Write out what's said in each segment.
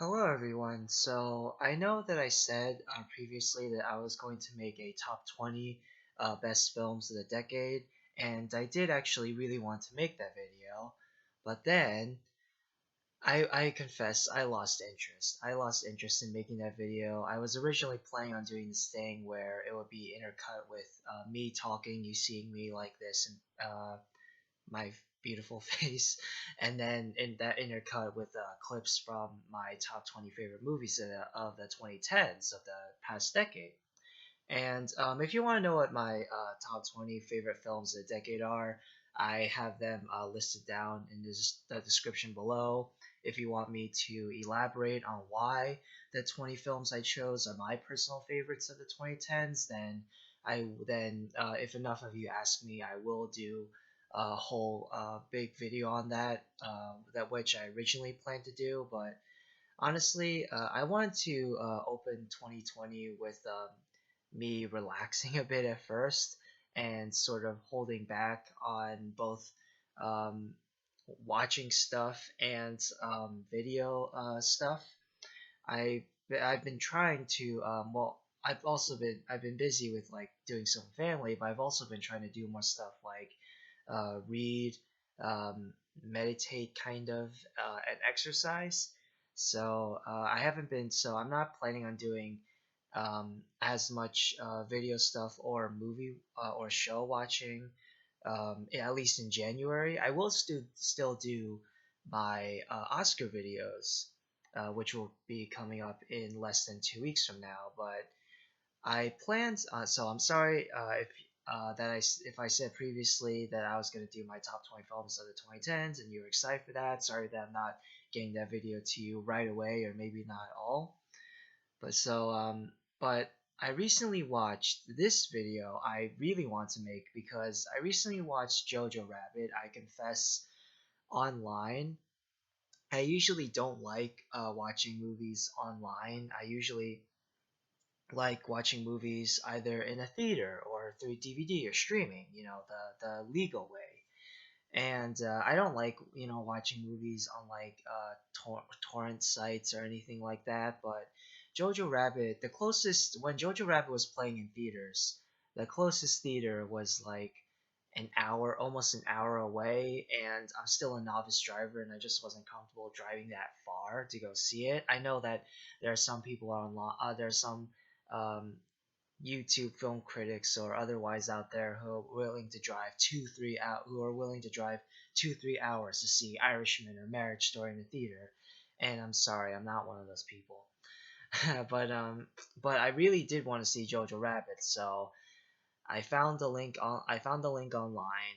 Hello everyone. So I know that I said previously that I was going to make a top 20 best films of the decade, and I did actually really want to make that video, but then I confess I lost interest. I lost interest in making that video. I was originally planning on doing this thing where it would be intercut with me talking, you seeing me like this, and my beautiful face, and then in that intercut with clips from my top 20 favorite movies of the 2010s of the past decade. And if you want to know what my top 20 favorite films of the decade are, I have them listed down in the description below. If you want me to elaborate on why the 20 films I chose are my personal favorites of the 2010s, then if enough of you ask me, I will do a whole big video on that which I originally planned to do. But honestly, I wanted to open 2020 with me relaxing a bit at first and sort of holding back on both um, watching stuff and video stuff. I've been trying to I've been busy with like doing some family, but I've also been trying to do more stuff like read, meditate, kind of, and exercise. I haven't been, so I'm not planning on doing as much video stuff or movie or show watching, at least in January. I will still do my Oscar videos, which will be coming up in less than 2 weeks from now. But I planned, so I'm sorry if I said previously that I was going to do my top 20 films of the 2010s and you were excited for that. Sorry that I'm not getting that video to you right away, or maybe not at all. But but I recently watched this video I really want to make because I recently watched JoJo Rabbit. I confess, online. I usually don't like watching movies online. I usually like watching movies either in a theater or through DVD or streaming, the legal way. And I don't like, watching movies on like torrent sites or anything like that. But Jojo Rabbit, when Jojo Rabbit was playing in theaters, the closest theater was like almost an hour away, and I'm still a novice driver, and I just wasn't comfortable driving that far to go see it. I know that there are some people online, there are some um, YouTube film critics or otherwise out there who are willing to drive 2-3 hours to see Irishman or Marriage Story in the theater, and I'm sorry, I'm not one of those people. But I really did want to see Jojo Rabbit, so I found the link online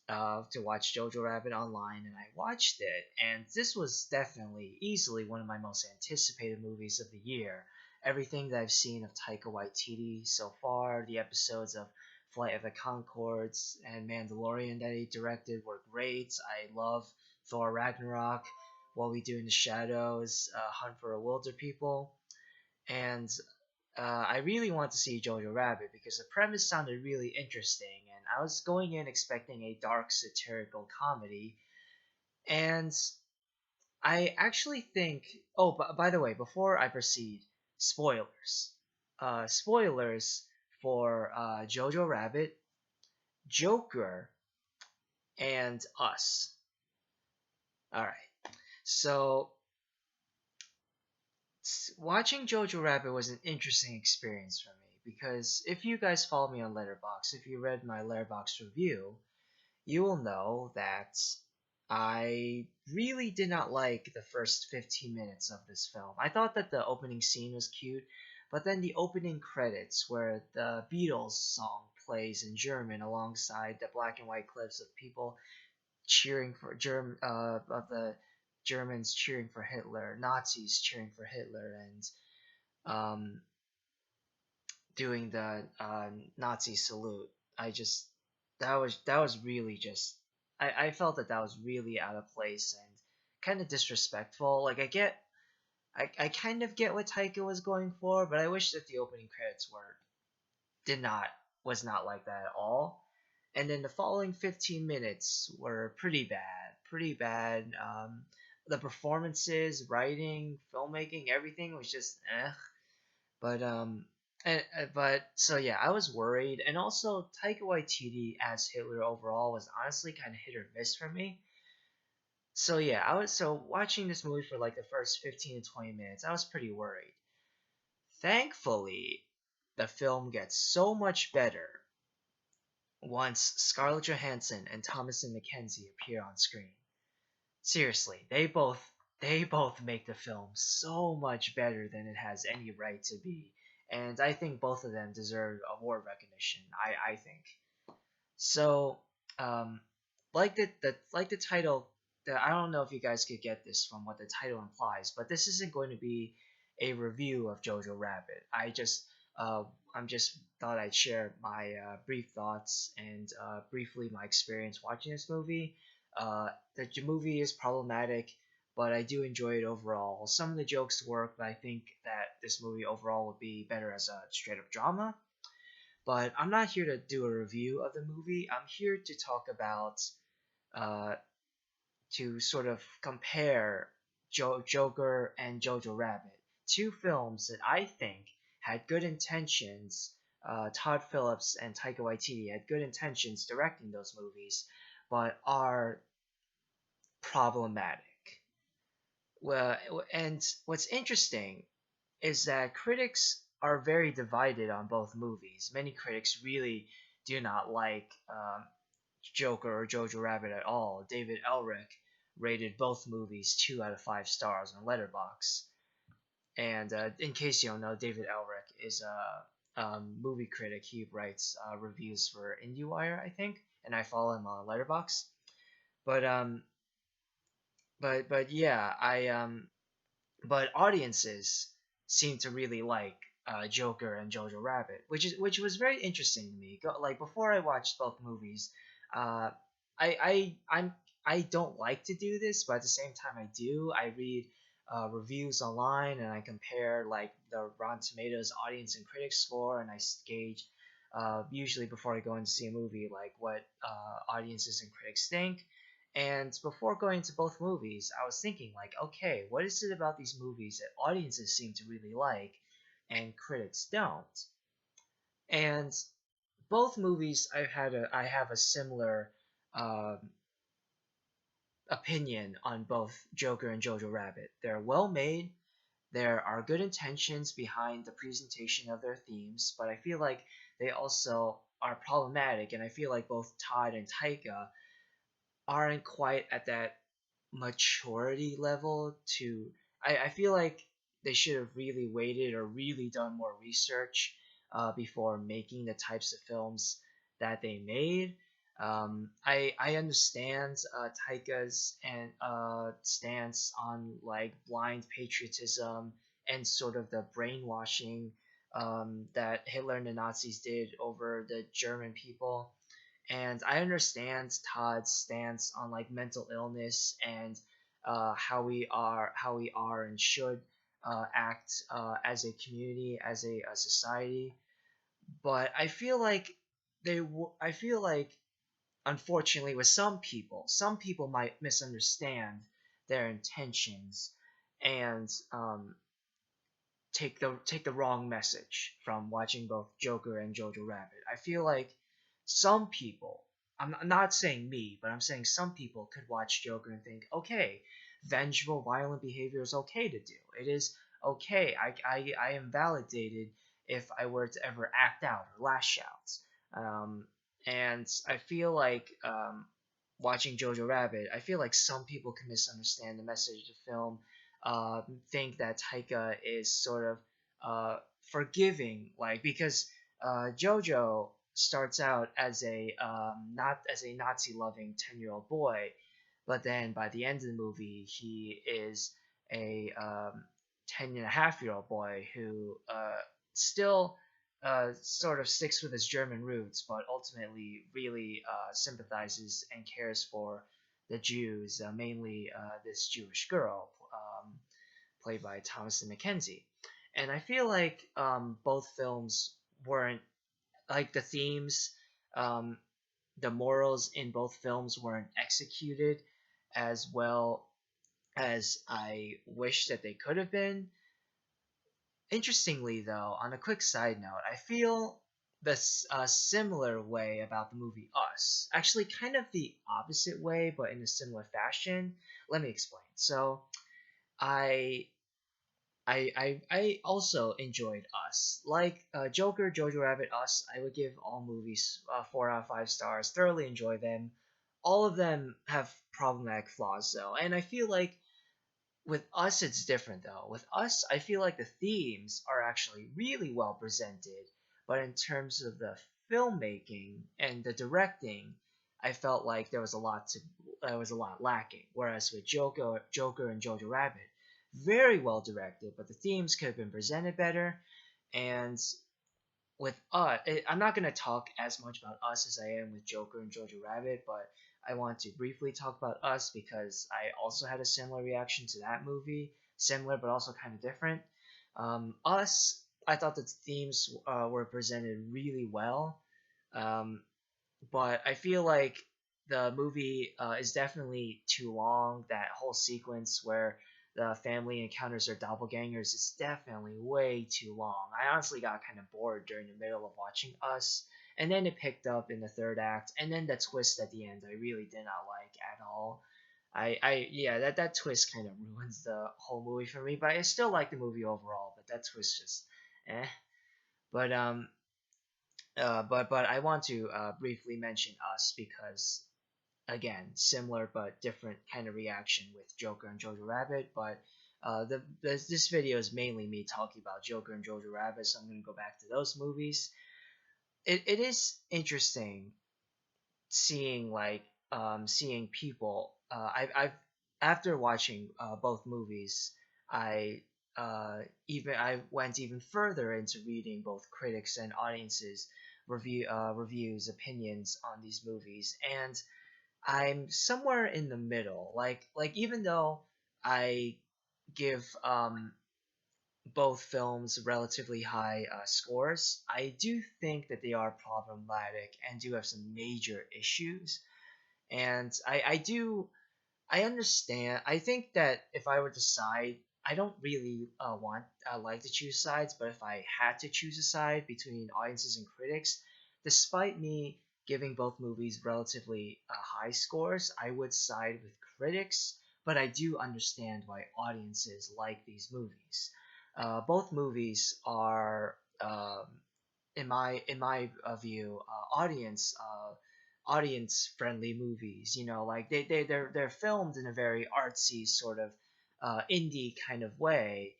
to watch Jojo Rabbit online, and I watched it. And this was definitely, easily one of my most anticipated movies of the year. Everything that I've seen of Taika Waititi so far, the episodes of Flight of the Conchords and Mandalorian that he directed were great. I love Thor Ragnarok, What We Do in the Shadows, Hunt for a Wilder People, and I really want to see Jojo Rabbit because the premise sounded really interesting, and I was going in expecting a dark satirical comedy, and I actually think. Oh, by the way, before I proceed, spoilers. Spoilers for Jojo Rabbit, Joker, and Us. All right. So watching Jojo Rabbit was an interesting experience for me because if you guys follow me on Letterboxd, if you read my Letterboxd review, you will know that I really did not like the first 15 minutes of this film. I thought that the opening scene was cute, but then the opening credits where the Beatles song plays in German alongside the black and white clips of people cheering for of the Germans cheering for Hitler, Nazis cheering for Hitler, and um, doing the Nazi salute. I just that was really just I felt that was really out of place and kind of disrespectful. Like I kind of get what Taika was going for, but I wish that the opening credits were did not was not like that at all. And then the following 15 minutes were pretty bad, pretty bad. the performances, writing, filmmaking, everything was just eh. But but so yeah, I was worried, and also Taika Waititi as Hitler overall was honestly kind of hit or miss for me. So yeah, I was so watching this movie for like the first 15 to 20 minutes, I was pretty worried. Thankfully, the film gets so much better once Scarlett Johansson and Thomasin McKenzie appear on screen. Seriously, they both make the film so much better than it has any right to be, and I think both of them deserve award recognition. I think so. Um, like the title. I don't know if you guys could get this from what the title implies, but this isn't going to be a review of JoJo Rabbit. Uh, I'm just thought I'd share my brief thoughts and briefly my experience watching this movie. The movie is problematic, but I do enjoy it overall. Some of the jokes work, but I think that this movie overall would be better as a straight up drama. But I'm not here to do a review of the movie. I'm here to talk about, uh, to sort of compare Joker and Jojo Rabbit, two films that I think had good intentions. Todd Phillips and Taika Waititi had good intentions directing those movies, but are problematic. Well, and what's interesting is that critics are very divided on both movies. Many critics really do not like Joker or Jojo Rabbit at all. David Elric rated both movies 2 out of 5 stars on Letterboxd. And in case you don't know, David Elric is a movie critic. He writes reviews for IndieWire, I think, and I follow him on Letterboxd. But but yeah, but audiences seem to really like Joker and Jojo Rabbit, which was very interesting to me. Like before I watched both movies, uh, I don't like to do this, but at the same time I do. I read reviews online and I compare like the Rotten Tomatoes audience and critic score, and I gauge usually before I go in to see a movie like what audiences and critics think. And before going to both movies, I was thinking like, okay, what is it about these movies that audiences seem to really like and critics don't? And both movies I have a similar um, opinion on both Joker and Jojo Rabbit. They're well made. There are good intentions behind the presentation of their themes, but I feel like they also are problematic, and I feel like both Todd and Taika aren't quite at that maturity level to I feel like they should have really waited or really done more research before making the types of films that they made. I understand Taika's and stance on like blind patriotism and sort of the brainwashing that Hitler and the Nazis did over the German people, and I understand Todd's stance on like mental illness and how we are and should act as a community, as a society. But I feel like unfortunately with some people might misunderstand their intentions and take the wrong message from watching both Joker and Jojo Rabbit. I feel like some people, I'm not saying me, but I'm saying some people could watch Joker and think, okay, vengeful, violent behavior is okay to do. It is okay. I am validated if I were to ever act out or lash out. And I feel like watching Jojo Rabbit, I feel like some people can misunderstand the message of the film, think that Taika is sort of forgiving, like because Jojo starts out as a not as a Nazi-loving 10-year-old boy, but then by the end of the movie, he is a 10-and-a-half-year-old boy who still sort of sticks with his German roots, but ultimately really sympathizes and cares for the Jews, mainly this Jewish girl played by Thomasin McKenzie. And I feel like both films weren't like the themes, um, the morals in both films weren't executed as well as I wish that they could have been. Interestingly, though, on a quick side note, I feel this similar way about the movie Us. Actually, kind of the opposite way, but in a similar fashion. Let me explain. So, I I also enjoyed Us. Like Joker, Jojo Rabbit, Us, I would give all movies 4 out of 5 stars. Thoroughly enjoy them. All of them have problematic flaws, though, and I feel like with Us, it's different though. With Us, I feel like the themes are actually really well presented, but in terms of the filmmaking and the directing, I felt like there was a lot lacking. Whereas with Joker and Jojo Rabbit, very well directed, but the themes could have been presented better. And with I'm not gonna talk as much about Us as I am with Joker and Jojo Rabbit, but I want to briefly talk about Us because I also had a similar reaction to that movie, similar but also kind of different. Us, I thought the themes were presented really well. Um, but I feel like the movie is definitely too long. That whole sequence where the family encounters their doppelgangers is definitely way too long. I honestly got kind of bored during the middle of watching Us, and then it picked up in the third act, and then the twist at the end I really did not like at all. Yeah, that twist kind of ruins the whole movie for me, but I still like the movie overall. But that twist just, eh. But but I want to briefly mention Us because again, similar but different kind of reaction with Joker and Jojo Rabbit. But this video is mainly me talking about Joker and Jojo Rabbit, so I'm gonna go back to those movies. It is interesting seeing seeing people. I've after watching both movies, I I went even further into reading both critics and audiences reviews opinions on these movies, and I'm somewhere in the middle. Even though I give both films relatively high scores, I do think that they are problematic and do have some major issues. And I understand. I think that if I were to decide, I don't really like to choose sides, but if I had to choose a side between audiences and critics, despite me giving both movies relatively high scores, I would side with critics. But I do understand why audiences like these movies. Both movies are, in my view, audience friendly movies. You know, like they're filmed in a very artsy sort of indie kind of way,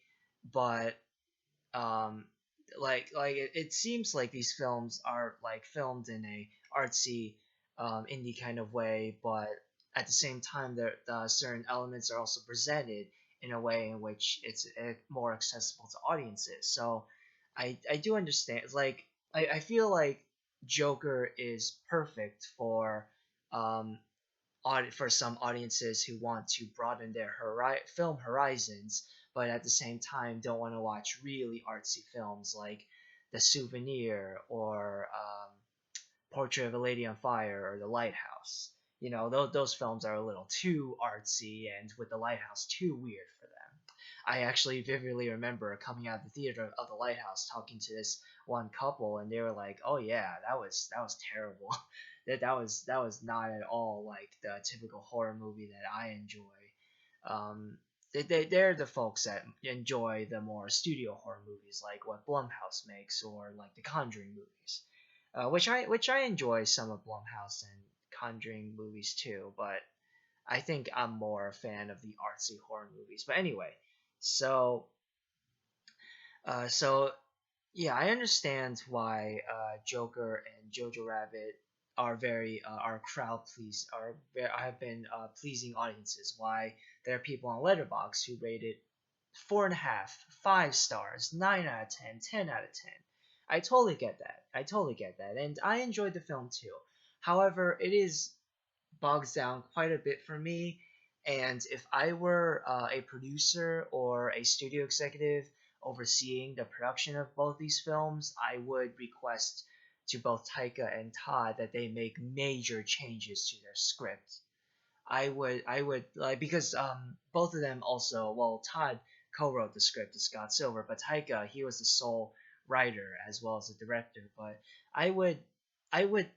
but um it seems like these films are like filmed in a artsy indie kind of way, but at the same time the certain elements are also presented in a way in which it's more accessible to audiences. So I do understand. Like I feel like Joker is perfect for um for some audiences who want to broaden their film horizons, but at the same time don't want to watch really artsy films like The Souvenir or Portrait of a Lady on Fire or The Lighthouse. You know, those films are a little too artsy, and with The Lighthouse, too weird for them. I actually vividly remember coming out of the theater of The Lighthouse talking to this one couple, and they were like, "Oh yeah, that was terrible. That was not at all like the typical horror movie that I enjoy." They're the folks that enjoy the more studio horror movies like what Blumhouse makes, or like the Conjuring movies, which I enjoy some of Blumhouse and Conjuring movies too, but I think I'm more a fan of the artsy horror movies. But anyway, so so yeah, I understand why Joker and Jojo Rabbit are crowd please have been pleasing audiences. Why there are people on Letterboxd who rate it 4.5, 5 stars, 9 out of 10, 10 out of 10. I totally get that. I totally get that, and I enjoyed the film too. However, it is bogs down quite a bit for me. And if I were a producer or a studio executive overseeing the production of both these films, I would request to both Taika and Todd that they make major changes to their script. I would like, because both of them also, well, Todd co-wrote the script to Scott Silver, but Taika, he was the sole writer as well as the director. But I would I would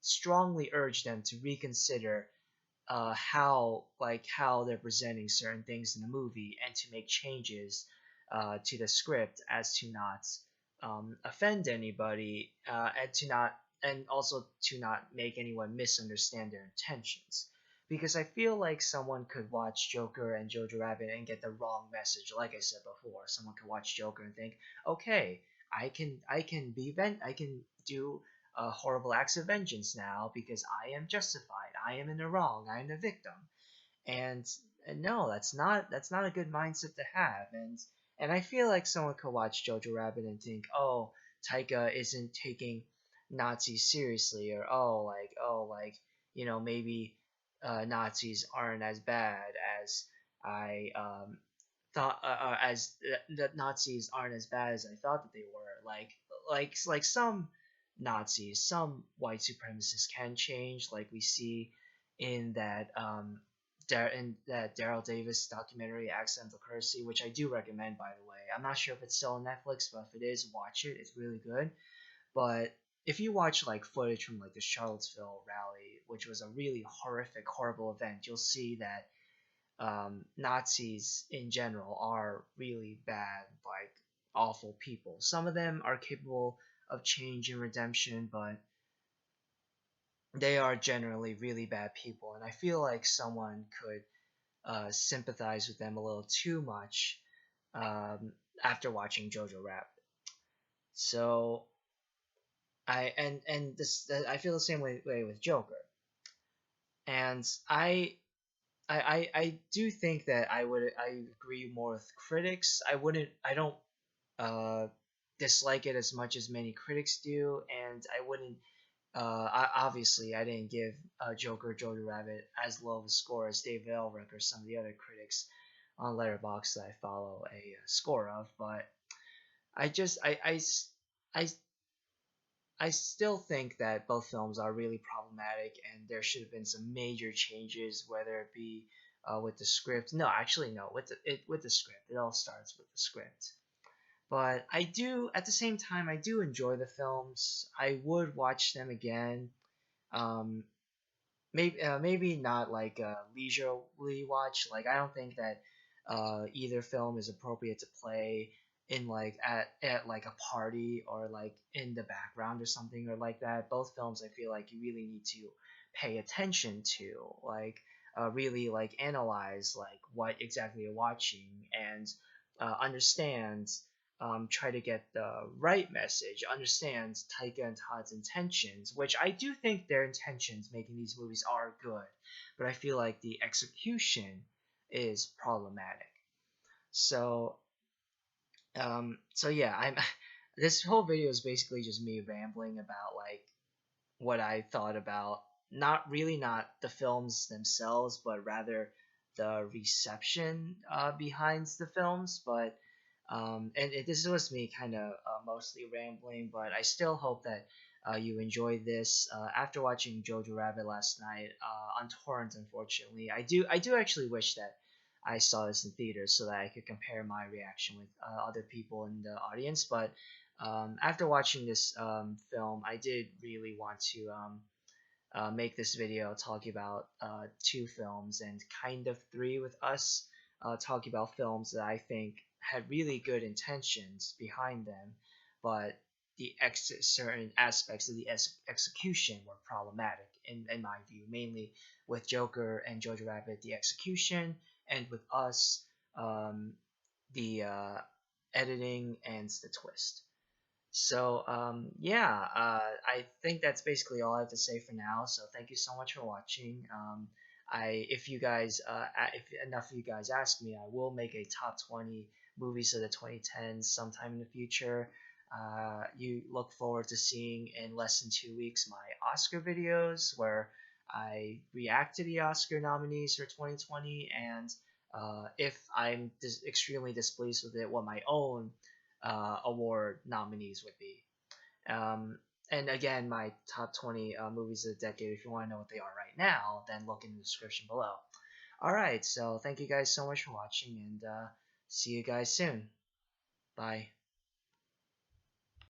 strongly urge them to reconsider how they're presenting certain things in the movie, and to make changes to the script as to not offend anybody, and also to not make anyone misunderstand their intentions. Because I feel like someone could watch Joker and Jojo Rabbit and get the wrong message. Like I said before, someone could watch Joker and think, okay, I can do horrible acts of vengeance now because I am justified. I am in the wrong. I am the victim. And, and no, that's not a good mindset to have. And I feel like someone could watch Jojo Rabbit and think, oh, Taika isn't taking Nazis seriously, or oh, like maybe Nazis aren't as bad as I thought, as that Nazis aren't as bad as I thought that they were. Like some Nazis, some white supremacists can change, like we see in that Daryl Davis documentary, Accidental Courtesy, which I do recommend, by the way. I'm not sure if it's still on Netflix, but if it is, watch it. It's really good. But if you watch like footage from like the Charlottesville rally, which was a really horrific, horrible event, you'll see that Nazis in general are really bad, like awful people. Some of them are capable of change and redemption, but they are generally really bad people. And I feel like someone could sympathize with them a little too much after watching Jojo Rabbit. So I feel the same way with Joker, and I do think that I agree more with critics. I don't uh, dislike it as much as many critics do, and I wouldn't. Obviously, I didn't give Joker Jojo Rabbit as low of a score as Dave Elric or some of the other critics on Letterboxd that I follow a score of, but I just I I still think that both films are really problematic, and there should have been some major changes, whether it be with the script. No, actually, no, with the script. It all starts with the script. But I do, at the same time, I do enjoy the films. I would watch them again. Um, maybe not like a leisurely watch. Like I don't think that either film is appropriate to play in like at like a party, or like in the background or something or like that. Both films I feel like you really need to pay attention to, like really like analyze like what exactly you're watching, and understand, try to get the right message, understand Taika and Todd's intentions, which I do think their intentions making these movies are good, but I feel like the execution is problematic. So, so yeah, I'm. This whole video is basically just me rambling about like what I thought about, not the films themselves, but rather the reception behind the films. But this was me kind of mostly rambling, but I still hope that you enjoyed this. After watching Jojo Rabbit last night on torrent, unfortunately, I do actually wish that I saw this in theaters so that I could compare my reaction with other people in the audience. But after watching this film, I did really want to make this video talking about two films, and kind of three with us, talking about films that I think had really good intentions behind them, but certain aspects of the execution were problematic in my view, mainly with Joker and Jojo Rabbit, the execution, and with us, um, the editing and the twist. So yeah, I think that's basically all I have to say for now. So thank you so much for watching. If you guys, if enough of you guys ask me, I will make a top 20 movies of the 2010s sometime in the future. You look forward to seeing in less than 2 weeks my Oscar videos, where I react to the Oscar nominees for 2020, and if I'm extremely displeased with it, what my own award nominees would be. Um, And again, my top 20 movies of the decade. If you want to know what they are right now, then look in the description below. All right, so thank you guys so much for watching, and see you guys soon. Bye.